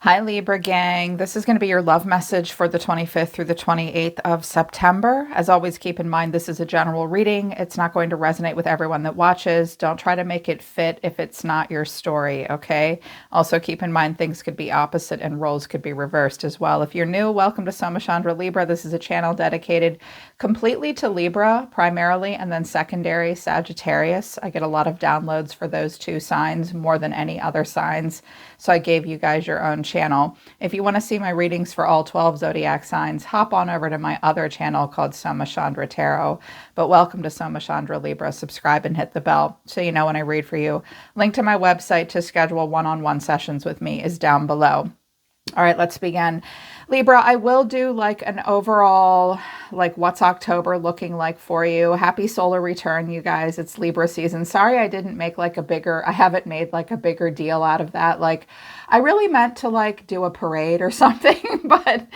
Hi, Libra gang. This is going to be your love message for the 25th through the 28th of September. As always, keep in mind this is a general reading. It's not going to resonate with everyone that watches. Don't try to make it fit if it's not your story, okay? Also, keep in mind things could be opposite and roles could be reversed as well. If you're new, welcome to Soma Chandra Libra. This is a channel dedicated completely to Libra, primarily, and then secondary Sagittarius. I get a lot of downloads for those two signs more than any other signs. So I gave you guys your own channel. If you want to see my readings for all 12 zodiac signs, hop on over to my other channel called Soma Chandra Tarot. But welcome to Soma Chandra Libra. Subscribe and hit the bell so you know when I read for you. Link to my website to schedule one-on-one sessions with me is down below. All right, let's begin. Libra, I will do like an overall, like what's October looking like for you. Happy solar return, you guys. It's Libra season. Sorry I didn't make like I haven't made like a bigger deal out of that. Like I really meant to like do a parade or something, but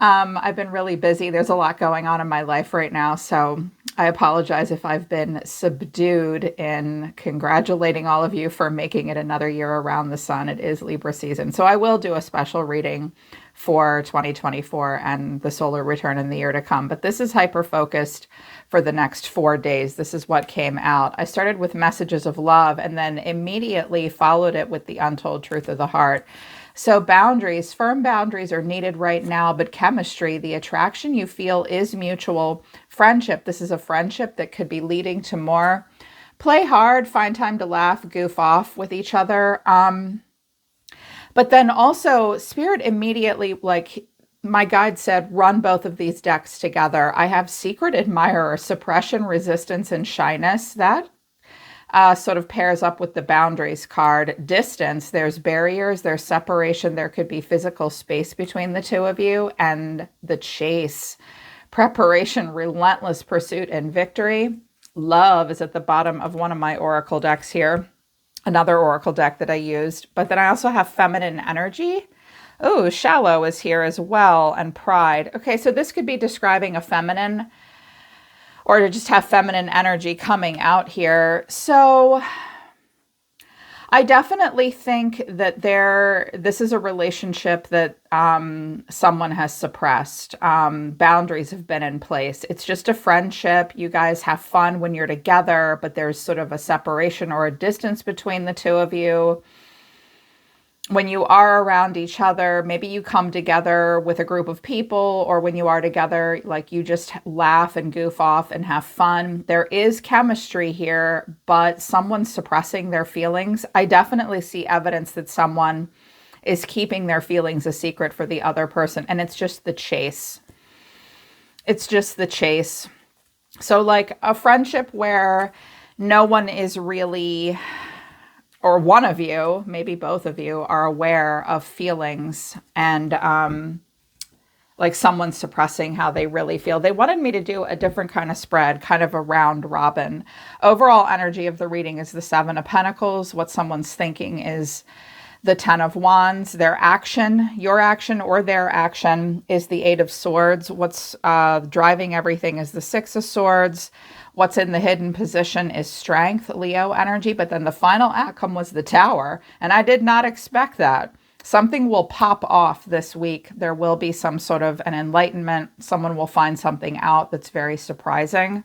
I've been really busy. There's a lot going on in my life right now. So I apologize if I've been subdued in congratulating all of you for making it another year around the sun. It is Libra season. So I will do a special reading for 2024 and the solar return in the year to come. But this is hyper-focused for the next 4 days. This is what came out. I started with messages of love and then immediately followed it with the untold truth of the heart. So boundaries, firm boundaries are needed right now, but chemistry, the attraction you feel is mutual. Friendship, this is a friendship that could be leading to more. Play hard, find time to laugh, goof off with each other. But then also Spirit immediately, like my guide said, run both of these decks together. I have Secret Admirer, Suppression, Resistance, and Shyness. That sort of pairs up with the boundaries card. Distance, there's barriers, there's separation, there could be physical space between the two of you. And the chase, preparation, relentless pursuit, and victory. Love is at the bottom of one of my oracle decks here, another oracle deck that I used. But then I also have feminine energy. Oh, shallow is here as well, and pride. Okay, so this could be describing a feminine, or to just have feminine energy coming out here. So I definitely think that this is a relationship that someone has suppressed. Boundaries have been in place. It's just a friendship. You guys have fun when you're together, but there's sort of a separation or a distance between the two of you. When you are around each other, maybe you come together with a group of people, or when you are together, like you just laugh and goof off and have fun. There is chemistry here, but someone's suppressing their feelings. I definitely see evidence that someone is keeping their feelings a secret for the other person, and it's just the chase. It's just the chase. So like a friendship where no one is really, or one of you, maybe both of you, are aware of feelings, and like someone's suppressing how they really feel. They wanted me to do a different kind of spread, kind of a round robin. Overall energy of the reading is the Seven of Pentacles. What someone's thinking is the Ten of Wands. Their action, your action or their action, is the Eight of Swords. What's driving everything is the Six of Swords. What's in the hidden position is strength, Leo energy. But then the final outcome was the Tower. And I did not expect that. Something will pop off this week. There will be some sort of an enlightenment. Someone will find something out that's very surprising.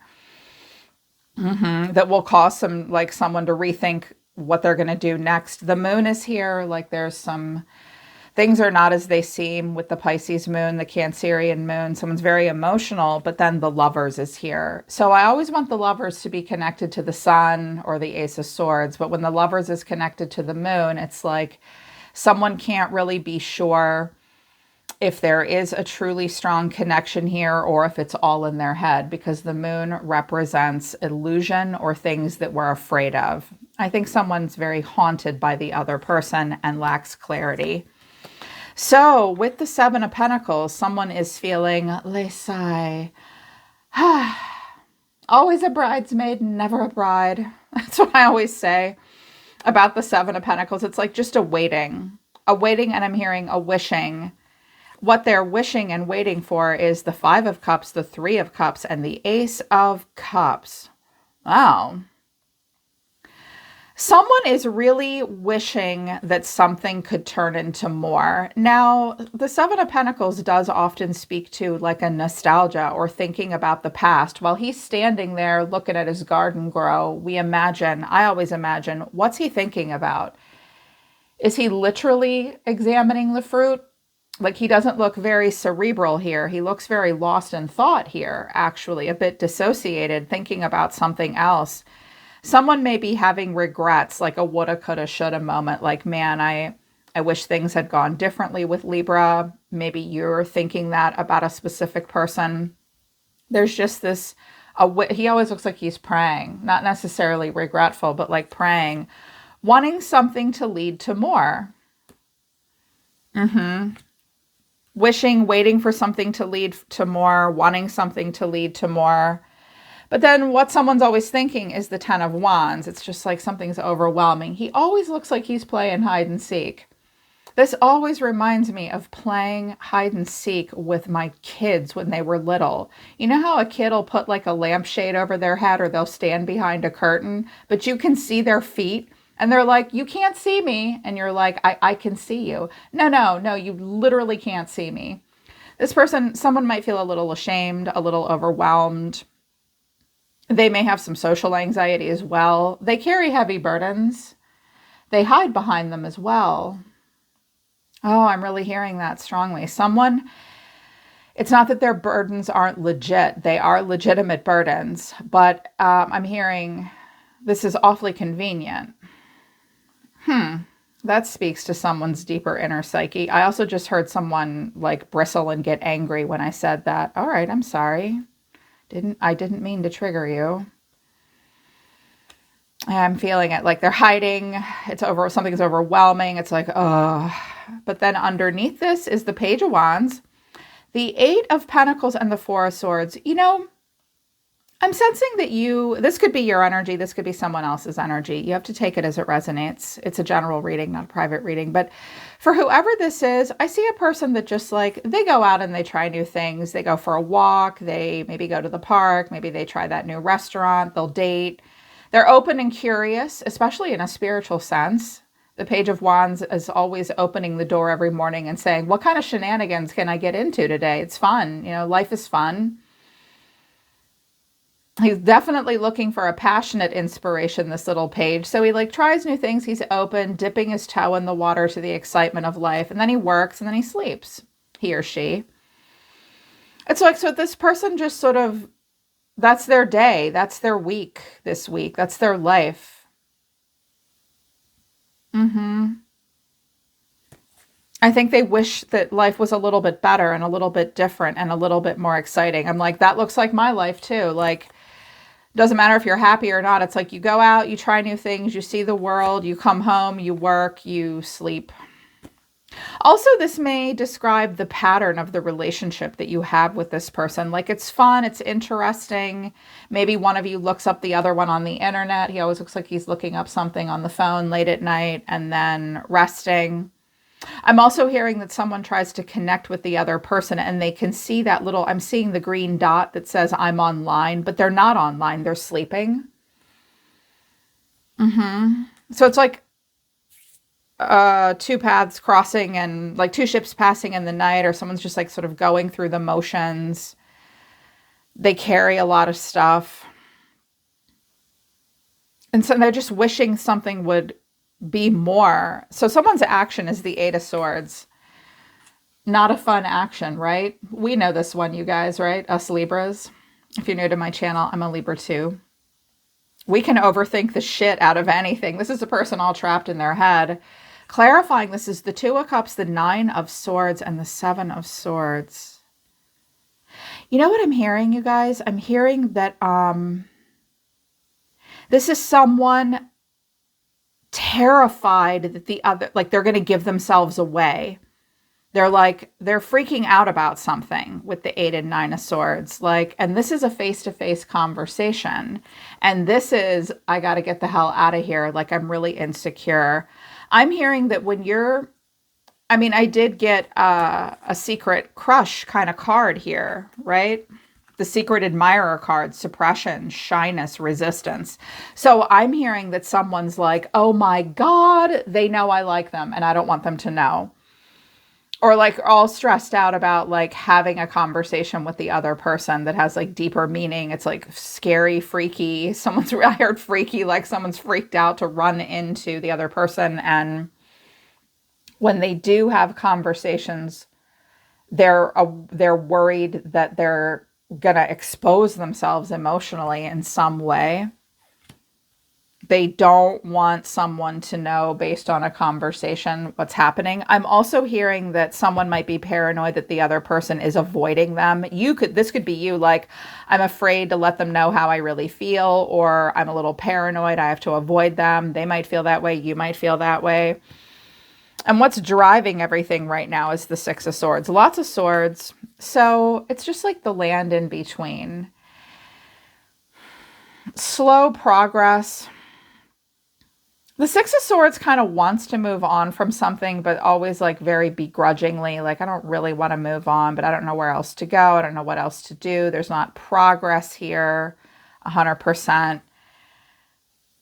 That will cause someone to rethink what they're going to do next. The moon is here. Like there's some things are not as they seem with the Pisces moon, the Cancerian moon. Someone's very emotional, but then the Lovers is here. So I always want the Lovers to be connected to the sun or the Ace of Swords. But when the Lovers is connected to the moon, it's like someone can't really be sure if there is a truly strong connection here or if it's all in their head, because the moon represents illusion or things that we're afraid of. I think someone's very haunted by the other person and lacks clarity. So with the Seven of Pentacles, someone is feeling, laissez, always a bridesmaid, never a bride. That's what I always say about the Seven of Pentacles. It's like just a waiting, and I'm hearing a wishing. What they're wishing and waiting for is the Five of Cups, the Three of Cups, and the Ace of Cups. Wow. Someone is really wishing that something could turn into more. Now, the Seven of Pentacles does often speak to like a nostalgia or thinking about the past. While he's standing there looking at his garden grow, I always imagine, what's he thinking about? Is he literally examining the fruit? Like, he doesn't look very cerebral here. He looks very lost in thought here, actually, a bit dissociated, thinking about something else. Someone may be having regrets, like a woulda, coulda, shoulda moment, like, man, I wish things had gone differently with Libra. Maybe you're thinking that about a specific person. There's just this, he always looks like he's praying, not necessarily regretful, but like praying, wanting something to lead to more. Wishing, waiting for something to lead to more, wanting something to lead to more. But then what someone's always thinking is the Ten of Wands. It's just like something's overwhelming. He always looks like he's playing hide and seek. This always reminds me of playing hide and seek with my kids when they were little. You know how a kid will put like a lampshade over their head, or they'll stand behind a curtain, but you can see their feet? And they're like, you can't see me. And you're like, I can see you. No, you literally can't see me. This person, someone might feel a little ashamed, a little overwhelmed. They may have some social anxiety as well. They carry heavy burdens. They hide behind them as well. Oh, I'm really hearing that strongly. Someone, it's not that their burdens aren't legit. They are legitimate burdens, but I'm hearing this is awfully convenient. That speaks to someone's deeper inner psyche. I also just heard someone like bristle and get angry when I said that. All right, I'm sorry. I didn't mean to trigger you. I'm feeling it, like they're hiding. Something's overwhelming. It's like, oh. But then underneath this is the Page of Wands, the Eight of Pentacles, and the Four of Swords. You know, I'm sensing that this could be your energy. This could be someone else's energy. You have to take it as it resonates. It's a general reading, not a private reading. But for whoever this is, I see a person that just like, they go out and they try new things. They go for a walk. They maybe go to the park. Maybe they try that new restaurant. They'll date. They're open and curious, especially in a spiritual sense. The Page of Wands is always opening the door every morning and saying, what kind of shenanigans can I get into today? It's fun. You know, life is fun. He's definitely looking for a passionate inspiration, this little page. So he like tries new things. He's open, dipping his toe in the water to the excitement of life. And then he works and then he sleeps, he or she. It's like, so this person just sort of, that's their day. That's their week this week. That's their life. I think they wish that life was a little bit better and a little bit different and a little bit more exciting. I'm like, that looks like my life too. Like, doesn't matter if you're happy or not. It's like you go out, you try new things, you see the world, you come home, you work, you sleep. Also, this may describe the pattern of the relationship that you have with this person. Like, it's fun, it's interesting. Maybe one of you looks up the other one on the internet. He always looks like he's looking up something on the phone late at night and then resting. I'm also hearing that someone tries to connect with the other person and they can see that little, I'm seeing the green dot that says I'm online, but they're not online, they're sleeping. So it's like two paths crossing and like two ships passing in the night, or someone's just like sort of going through the motions. They carry a lot of stuff. And so they're just wishing something would be more. So someone's action is the Eight of Swords. Not a fun action, right? We know this one, you guys, right? Us Libras. If you're new to my channel, I'm a Libra too. We can overthink the shit out of anything. This is a person all trapped in their head. Clarifying, this is the Two of Cups, the Nine of Swords, and the Seven of Swords. You know what I'm hearing, you guys? I'm hearing that this is someone terrified that the other, like they're going to give themselves away. They're freaking out about something with the Eight and Nine of Swords. Like, and this is a face-to-face conversation. And this is, I got to get the hell out of here. Like, I'm really insecure. I'm hearing that when you're, I mean, I did get a secret crush kind of card here, right? The secret admirer card, suppression, shyness, resistance. So I'm hearing that someone's like, oh my God, they know I like them and I don't want them to know. Or like all stressed out about like having a conversation with the other person that has like deeper meaning. It's like scary, freaky. I heard freaky, like someone's freaked out to run into the other person. And when they do have conversations, they're worried that they're gonna expose themselves emotionally in some way. They don't want someone to know based on a conversation what's happening. I'm also hearing that someone might be paranoid that the other person is avoiding them. This could be you, like, I'm afraid to let them know how I really feel, or I'm a little paranoid, I have to avoid them. They might feel that way, you might feel that way. And what's driving everything right now is the Six of Swords. Lots of swords. So it's just like the land in between. Slow progress. The Six of Swords kind of wants to move on from something, but always like very begrudgingly. Like, I don't really want to move on, but I don't know where else to go. I don't know what else to do. There's not progress here 100%.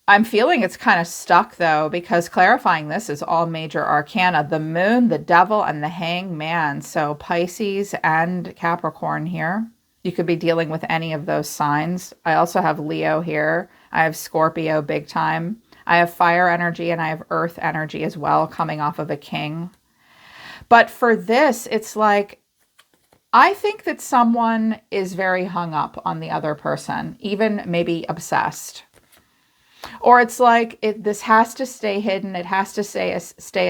I'm feeling it's kind of stuck though, because clarifying this is all major arcana, the moon, the devil, and the hanged man. So Pisces and Capricorn here. You could be dealing with any of those signs. I also have Leo here. I have Scorpio big time. I have fire energy and I have earth energy as well, coming off of a king. But for this, it's like, I think that someone is very hung up on the other person, even maybe obsessed. Or it's like, this has to stay hidden. It has to stay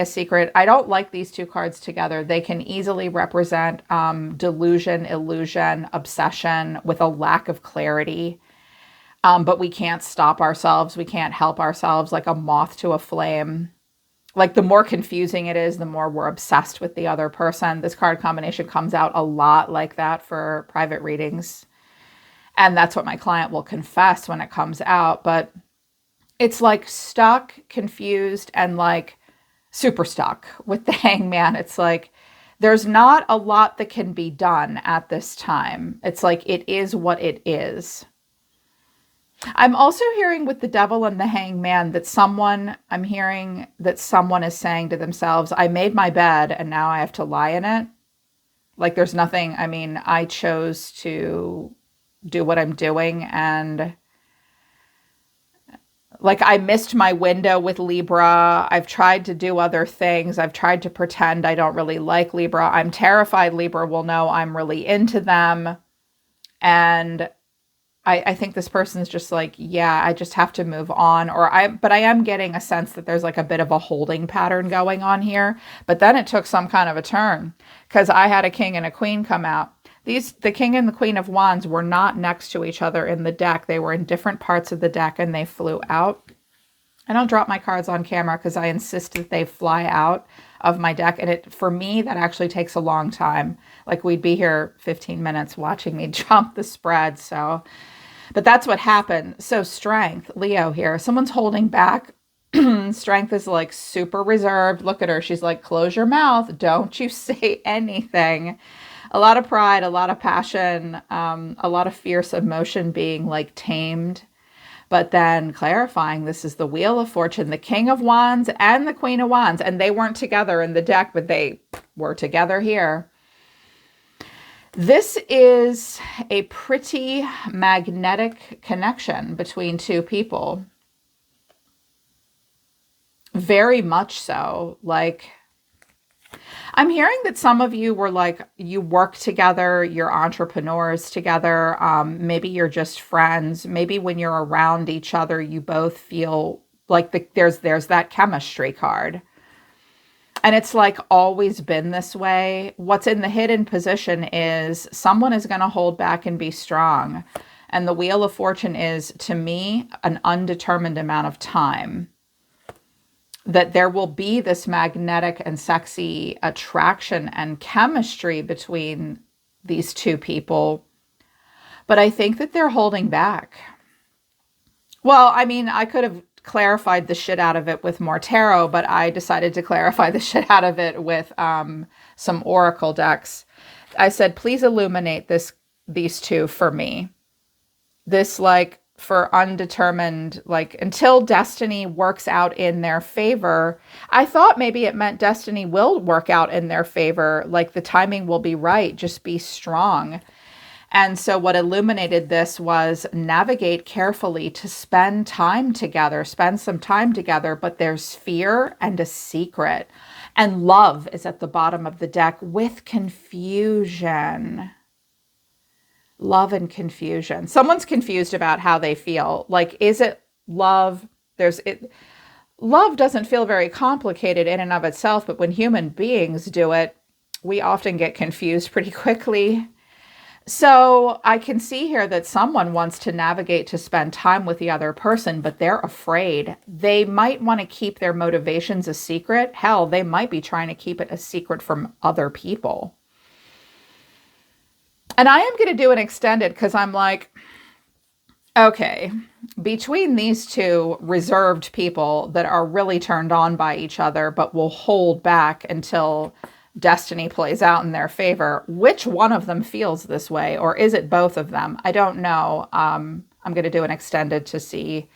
a secret. I don't like these two cards together. They can easily represent delusion, illusion, obsession with a lack of clarity. But we can't stop ourselves. We can't help ourselves, like a moth to a flame. Like, the more confusing it is, the more we're obsessed with the other person. This card combination comes out a lot like that for private readings. And that's what my client will confess when it comes out. But it's like stuck, confused, and like super stuck with the hangman. It's like there's not a lot that can be done at this time. It's like it is what it is. I'm also hearing with the devil and the hangman that I'm hearing that someone is saying to themselves, I made my bed and now I have to lie in it. Like, there's nothing, I mean, I chose to do what I'm doing, and like, I missed my window with Libra. I've tried to do other things. I've tried to pretend I don't really like Libra. I'm terrified Libra will know I'm really into them. And I think this person's just like, yeah, I just have to move on. But I am getting a sense that there's like a bit of a holding pattern going on here. But then it took some kind of a turn, because I had a king and a queen come out. The King and the Queen of Wands were not next to each other in the deck. They were in different parts of the deck and they flew out. I don't drop my cards on camera because I insist that they fly out of my deck. And for me, that actually takes a long time. Like, we'd be here 15 minutes watching me jump the spread. But that's what happened. So Strength, Leo here. Someone's holding back. Strength is like super reserved. Look at her. She's like, close your mouth. Don't you say anything. A lot of pride, a lot of passion, a lot of fierce emotion being like tamed. But then clarifying, this is the Wheel of Fortune, the King of Wands and the Queen of Wands. And they weren't together in the deck, but they were together here. This is a pretty magnetic connection between two people. Very much so. Like, I'm hearing that some of you were like, you work together, you're entrepreneurs together, maybe you're just friends. Maybe when you're around each other, you both feel like there's that chemistry card. And it's like always been this way. What's in the hidden position is someone is going to hold back and be strong. And the Wheel of Fortune is, to me, an undetermined amount of time. That there will be this magnetic and sexy attraction and chemistry between these two people. But I think that they're holding back. Well, I mean, I could have clarified the shit out of it with more tarot, but I decided to clarify the shit out of it with some oracle decks. I said, please illuminate this these two for me. This like for undetermined, like until destiny works out in their favor. I thought maybe it meant destiny will work out in their favor. Like the timing will be right. Just be strong. And so what illuminated this was navigate carefully to spend time together, spend some time together, but there's fear and a secret. And love is at the bottom of the deck with confusion. Love and confusion. Someone's confused about how they feel. Like, is it love? Love doesn't feel very complicated in and of itself, but when human beings do it, we often get confused pretty quickly. So I can see here that someone wants to navigate to spend time with the other person, but they're afraid. They might want to keep their motivations a secret. Hell, they might be trying to keep it a secret from other people. And I am going to do an extended because I'm like, okay, between these two reserved people that are really turned on by each other, but will hold back until destiny plays out in their favor, which one of them feels this way? Or is it both of them? I don't know. I'm going to do an extended to see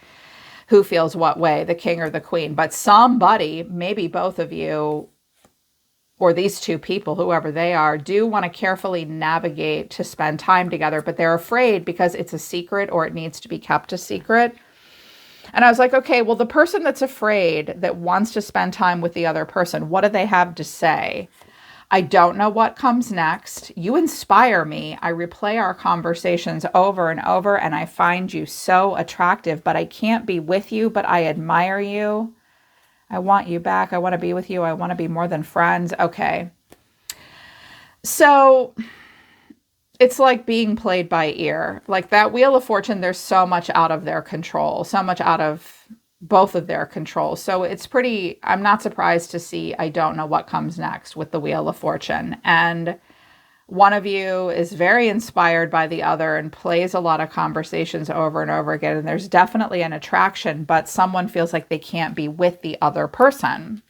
who feels what way, the king or the queen. But somebody, maybe both of you, or these two people, whoever they are, do want to carefully navigate to spend time together, but they're afraid because it's a secret or it needs to be kept a secret. And I was like, okay, well, the person that's afraid, that wants to spend time with the other person, what do they have to say? I don't know what comes next. You inspire me. I replay our conversations over and over, and I find you so attractive, but I can't be with you, but I admire you. I want you back. I want to be with you. I want to be more than friends. Okay. So it's like being played by ear. Like that Wheel of Fortune, there's so much out of their control, so much out of both of their control. So it's pretty, I'm not surprised to see, I don't know what comes next with the Wheel of Fortune. And one of you is very inspired by the other and plays a lot of conversations over and over again. And there's definitely an attraction, but someone feels like they can't be with the other person.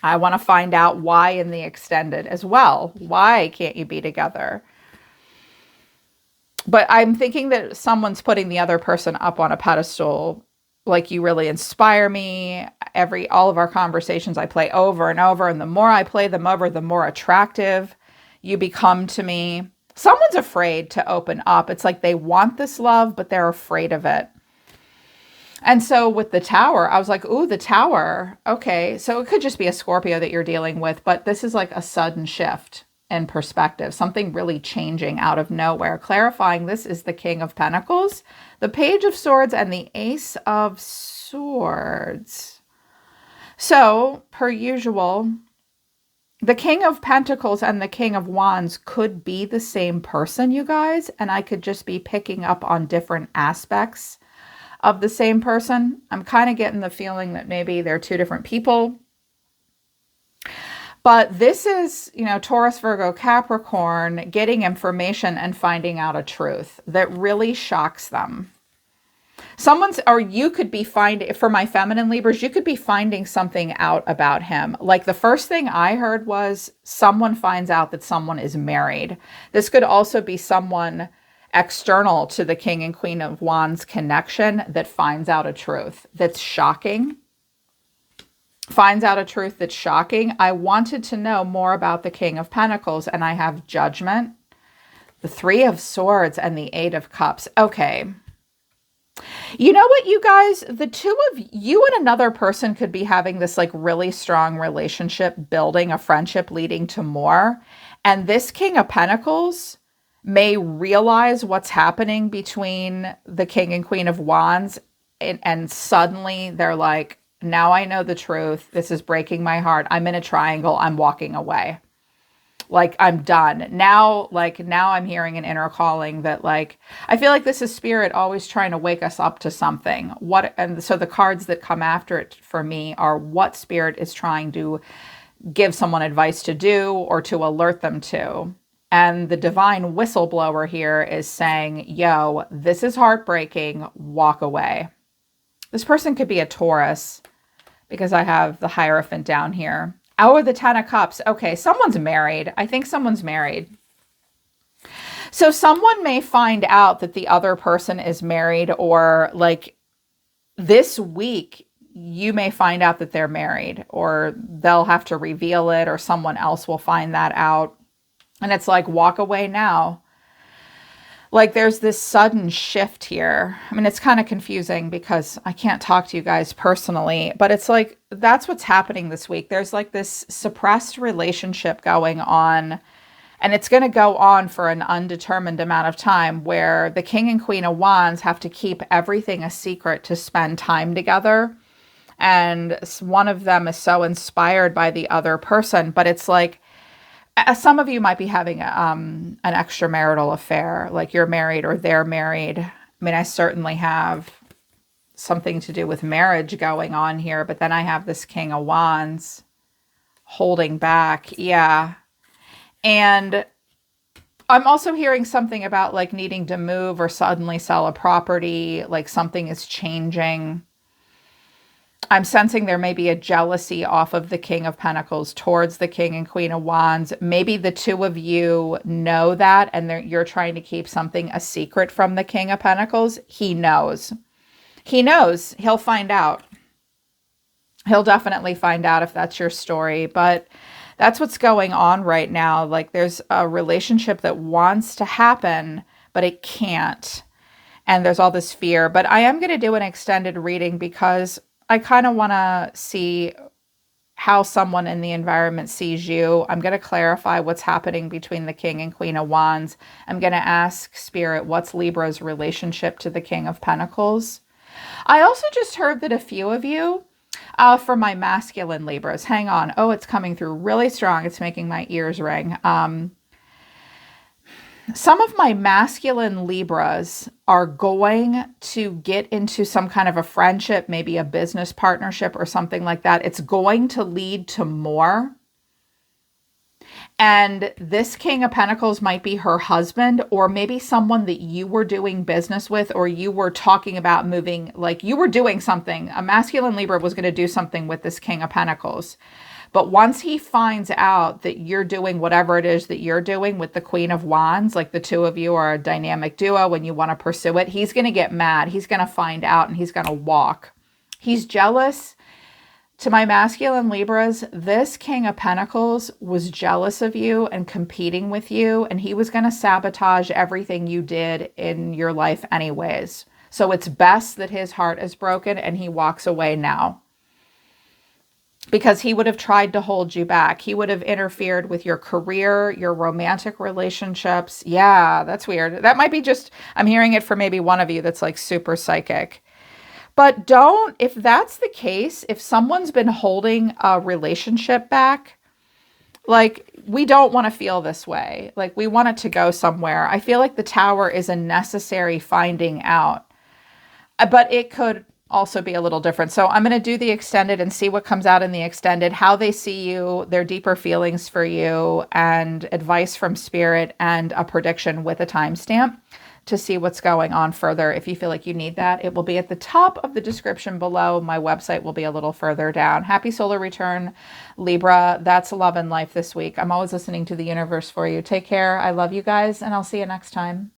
I want to find out why in the extended as well. Why can't you be together? But I'm thinking that someone's putting the other person up on a pedestal. Like, you really inspire me. All of our conversations I play over and over. And the more I play them over, the more attractive you become to me. Someone's afraid to open up. It's like they want this love, but they're afraid of it. And so with the Tower, I was like, ooh, the Tower. Okay, so it could just be a Scorpio that you're dealing with, but this is like a sudden shift in perspective, something really changing out of nowhere. Clarifying, this is the King of Pentacles, the Page of Swords, and the Ace of Swords. So, per usual, the King of Pentacles and the King of Wands could be the same person, you guys, and I could just be picking up on different aspects of the same person. I'm kind of getting the feeling that maybe they're two different people. But this is, Taurus, Virgo, Capricorn, getting information and finding out a truth that really shocks them. Or you could be for my feminine Libras, you could be finding something out about him. Like the first thing I heard was someone finds out that someone is married. This could also be someone external to the King and Queen of Wands connection that finds out a truth that's shocking. Finds out a truth that's shocking. I wanted to know more about the King of Pentacles, and I have Judgment, the Three of Swords, and the Eight of Cups. Okay. You know what, you guys? The two of you and another person could be having this like really strong relationship, building a friendship leading to more. And this King of Pentacles may realize what's happening between the King and Queen of Wands. And suddenly they're like, now I know the truth. This is breaking my heart. I'm in a triangle. I'm walking away. Like, I'm done. Now I'm hearing an inner calling that I feel like this is spirit always trying to wake us up to something. And so the cards that come after it for me are what spirit is trying to give someone advice to do or to alert them to. And the divine whistleblower here is saying, yo, this is heartbreaking. Walk away. This person could be a Taurus because I have the Hierophant down here. Oh, the Ten of Cups. Okay, someone's married. I think someone's married. So someone may find out that the other person is married, or like this week, you may find out that they're married, or they'll have to reveal it, or someone else will find that out. And it's like, walk away now. Like there's this sudden shift here. I mean, it's kind of confusing because I can't talk to you guys personally, but it's like, that's what's happening this week. There's like this suppressed relationship going on, and it's going to go on for an undetermined amount of time, where the King and Queen of Wands have to keep everything a secret to spend time together. And one of them is so inspired by the other person, but it's like, some of you might be having an extramarital affair, like you're married or they're married. I mean, I certainly have something to do with marriage going on here, but then I have this King of Wands holding back. Yeah. And I'm also hearing something about like needing to move or suddenly sell a property, like something is changing. I'm sensing there may be a jealousy off of the King of Pentacles towards the King and Queen of Wands. Maybe the two of you know that, and you're trying to keep something a secret from the King of Pentacles. He knows. He knows. He'll find out. He'll definitely find out if that's your story. But that's what's going on right now. Like there's a relationship that wants to happen, but it can't. And there's all this fear. But I am going to do an extended reading because I kind of want to see how someone in the environment sees you. I'm going to clarify what's happening between the King and Queen of Wands. I'm going to ask Spirit, what's Libra's relationship to the King of Pentacles? I also just heard that a few of you, for my masculine Libras, hang on. Oh, it's coming through really strong. It's making my ears ring. Some of my masculine Libras are going to get into some kind of a friendship, maybe a business partnership or something like that. It's going to lead to more. And this King of Pentacles might be her husband, or maybe someone that you were doing business with, or you were talking about moving, like you were doing something. A masculine Libra was going to do something with this King of Pentacles. But once he finds out that you're doing whatever it is that you're doing with the Queen of Wands, like the two of you are a dynamic duo and you want to pursue it, he's going to get mad. He's going to find out and he's going to walk. He's jealous. To my masculine Libras, this King of Pentacles was jealous of you and competing with you, and he was going to sabotage everything you did in your life anyways. So it's best that his heart is broken and he walks away now. Because he would have tried to hold you back. He would have interfered with your career, your romantic relationships. Yeah, that's weird. That might be just, I'm hearing it for maybe one of you that's like super psychic. But don't, if that's the case, if someone's been holding a relationship back, like we don't want to feel this way. Like we want it to go somewhere. I feel like the Tower is a necessary finding out. But it could also be a little different. So I'm going to do the extended and see what comes out in the extended, how they see you, their deeper feelings for you, and advice from Spirit, and a prediction with a timestamp to see what's going on further. If you feel like you need that, it will be at the top of the description below. My website will be a little further down. Happy solar return, Libra. That's love and life this week. I'm always listening to the universe for you. Take care. I love you guys, and I'll see you next time.